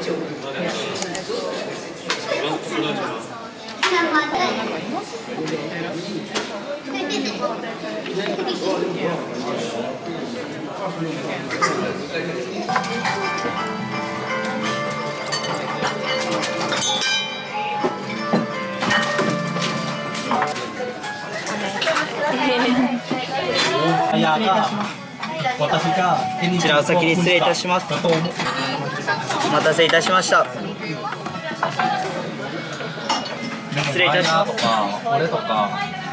こちらお先に失礼いたします。お待たせいたしました。失礼いたします。俺とか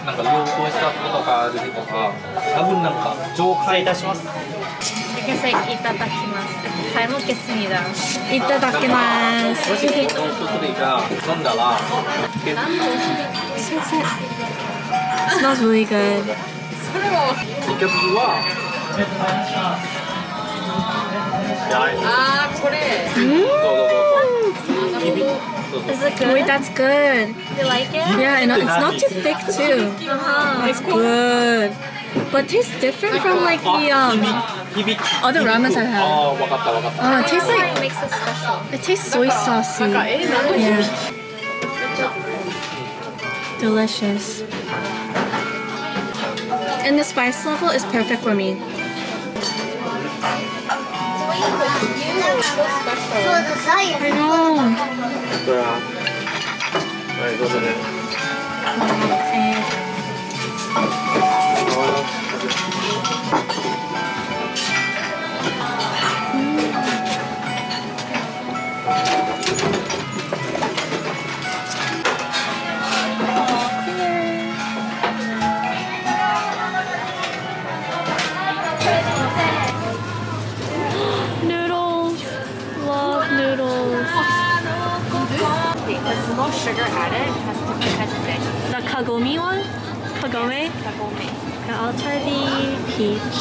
なんか旅行したこととかあるとか、多分なんか浄化いたします。いただきます。잘 먹겠습니다.いただきます。소스가飲んだら Smells really good. Is it good? Wait, that's good. You like it? Yeah, and it's not too thick too. It's good. But it tastes different from like the other ramens I had. It tastes like What makes it special? it tastes soy saucy. Yeah. Delicious. And the spice level is perfect for me. I know. Noodles. Love noodles. There's no sugar added. It has to be kind of veggie. The kagome one? Kagome? Kagome. Okay, I'll try the peach.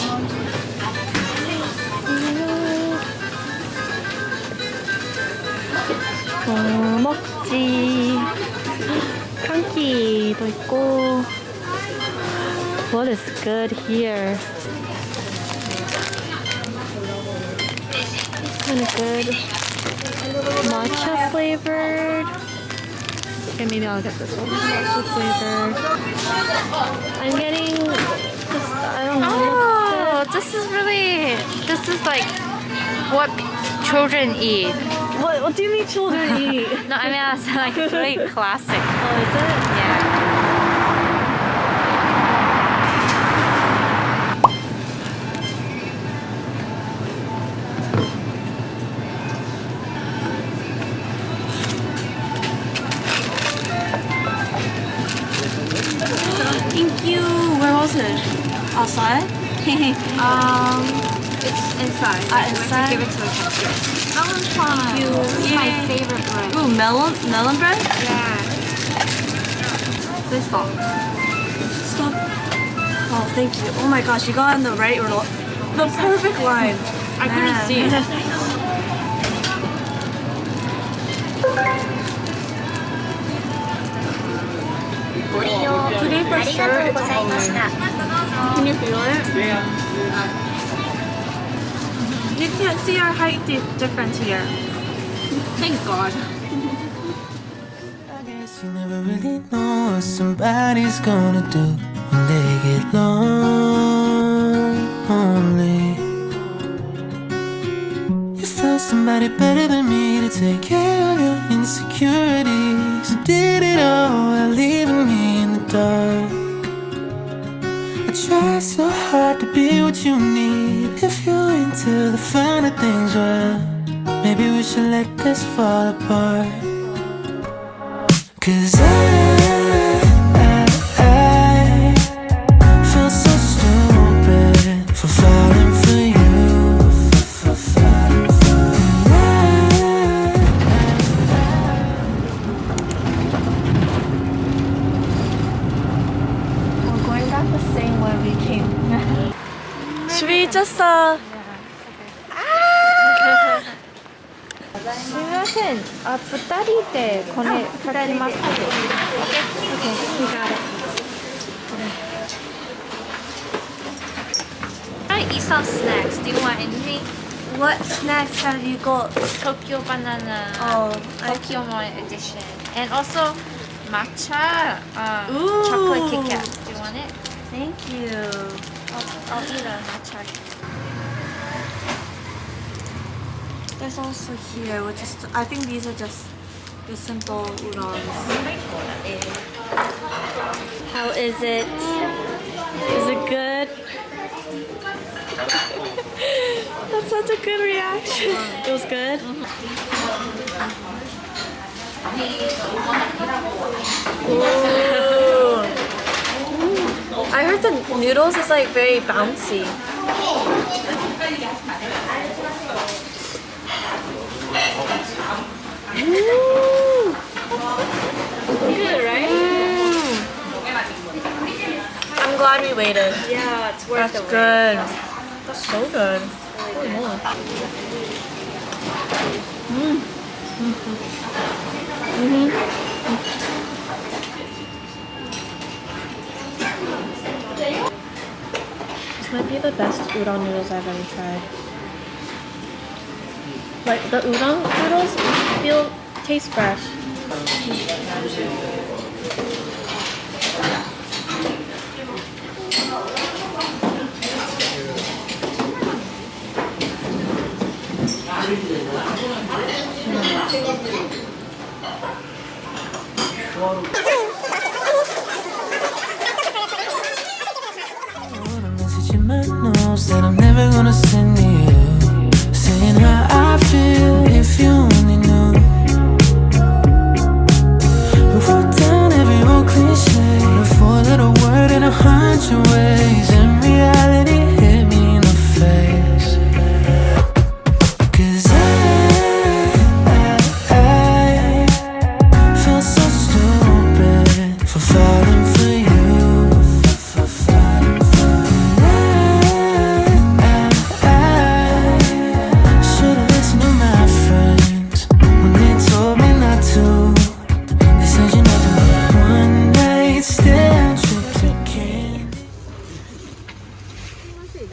먹지. kanki도 있고. What is good here? Kind of good. Matcha flavored. Okay, maybe I'll get this one. Matcha flavored. I'm getting this. I don't know. Oh, this is like what children eat. What do you mean children eat? No, I mean it's like really classic. Oh, is it? Yeah. Thank you. Where was it? Outside? It's inside. Inside? Give it to a cashier. Thank you. This is my favorite bread. Ooh, melon bread? Yeah. Please stop. Stop. Oh, thank you. Oh my gosh, you got in the right or the perfect line. I couldn't see. Today for sure it's almond. Can you feel it? You can't see our height difference here. Thank God. I guess you never really know what somebody's gonna do when they get lonely. You found somebody better than me to take care of your insecurities. You did it all while leaving me in the dark. I try so hard to be what you need. If you're into the finer things, well, maybe we should let this fall apart. 'Cause I feel so stupid for falling for you. For falling for you. We're going back the same way we came. Should we just すみません。2人でこれかけます。Okay, we got it. I eat some snacks. Do you want anything? What snacks have you got? Tokyo banana. Oh, Tokyo Mori edition. And also matcha Ooh. chocolate Kit Kat. Do you want it? Thank you. I'll eat a matcha. There's also here, which is I think these are just the simple udons. How is it? Is it good? That's such a good reaction. It was good. Ooh. I heard the noodles is like very bouncy. Ooh. Good, right? I'm glad we waited. Yeah, it's worth That's it. good. That's so good. Holy moly. This might be the best udon noodles I've ever tried. Like the udon noodles taste fresh. Message in my notes that I'm never gonna send to you, saying how I feel if you only knew. We wrote down every old cliche, a four-letter word in 100 ways, and reality hit me in the face. 'Cause I feel so stupid for falling for you. Should've listened to my friends when they told me not to. They said you never want one night stand trip to Candy.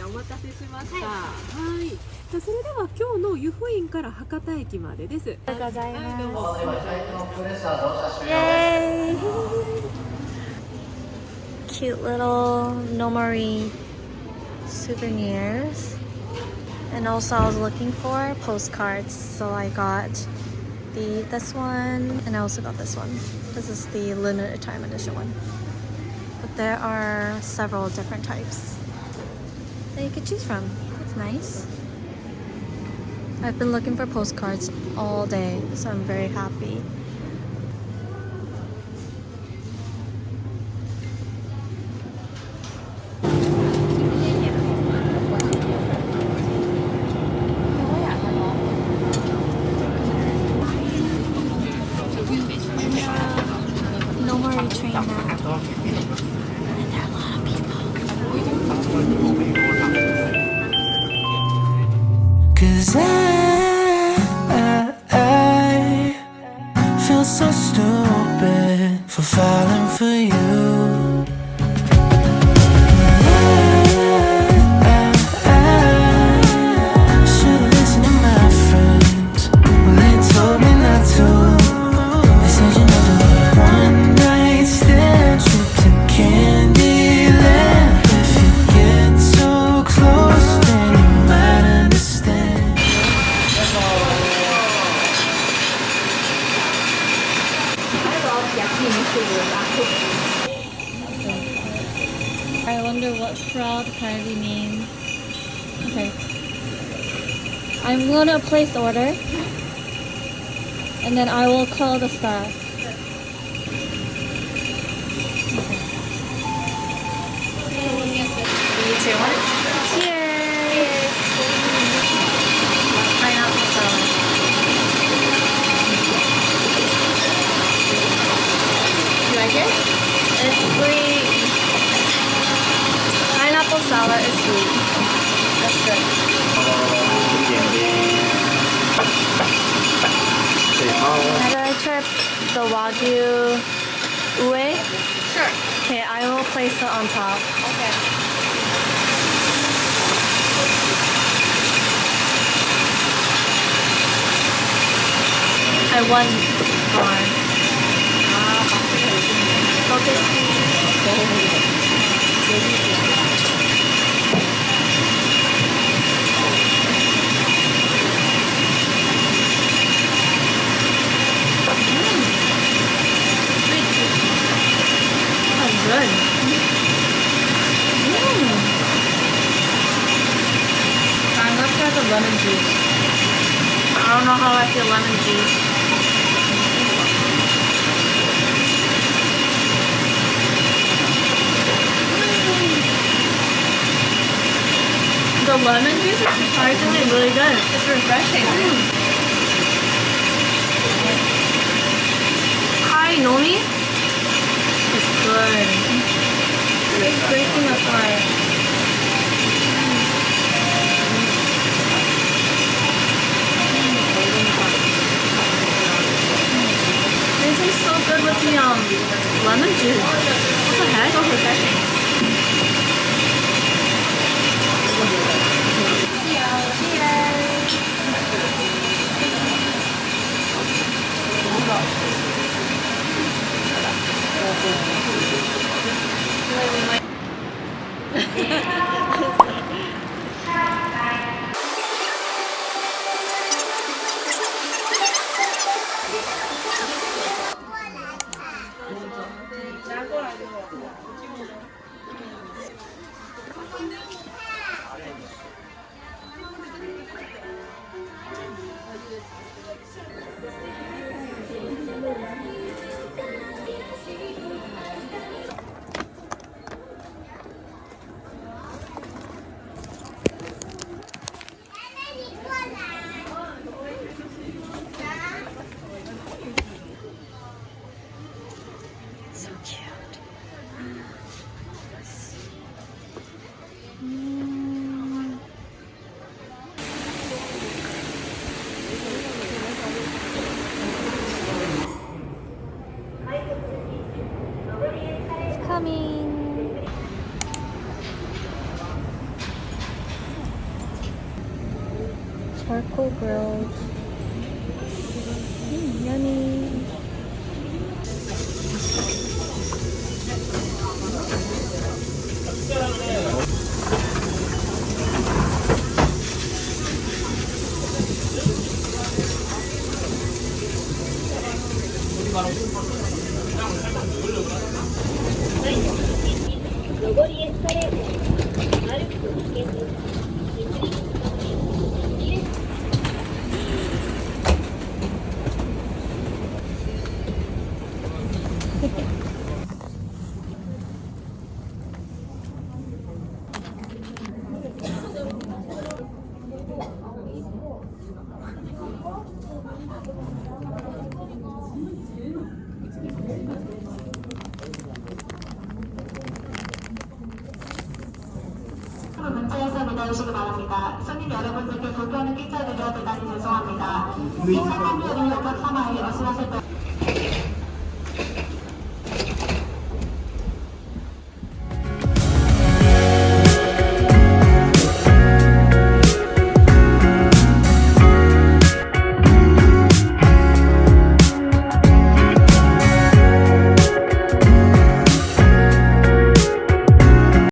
お待たせしました。はい。じゃあそれでは今日の湯布院から博多駅までです。 Yay! Cute little Mori souvenirs. And also I was looking for postcards, so I got this one, and I also got this one. This is the limited time edition one. But there are several different types that you could choose from. It's nice. I've been looking for postcards all day, so I'm very happy. No more train now. And there are a lot of people. 'Cause I feel so stupid for falling for you. Should've listened to my friends when they told me not to. They said you never want one night stand trip to Candyland. If you get too close, then you might understand. I wonder what fraud party means. Okay. I'm gonna place order. And then I will call the staff. Cheers! Pineapple salad. You like it? It's sweet. Pineapple salad is sweet. That's good. How do I trip the Wagyu ue? Sure. Okay, I will place it on top. Okay. And one bar. Focus good. I'm not sure of lemon juice. I don't know how I feel lemon juice. The lemon juice is surprisingly really good. It's refreshing. Hi, Nomi. It's good. It's breaking apart. This is so good with the lemon juice. What the heck? So refreshing. So cute. It's coming. Charcoal grilled. Yummy. 문자에서 기다리시기 바랍니다. 손님 여러분들께 불편을 끼쳐드려 대단히 죄송합니다. 인사팀 요리 오각 사마에 말씀하실 때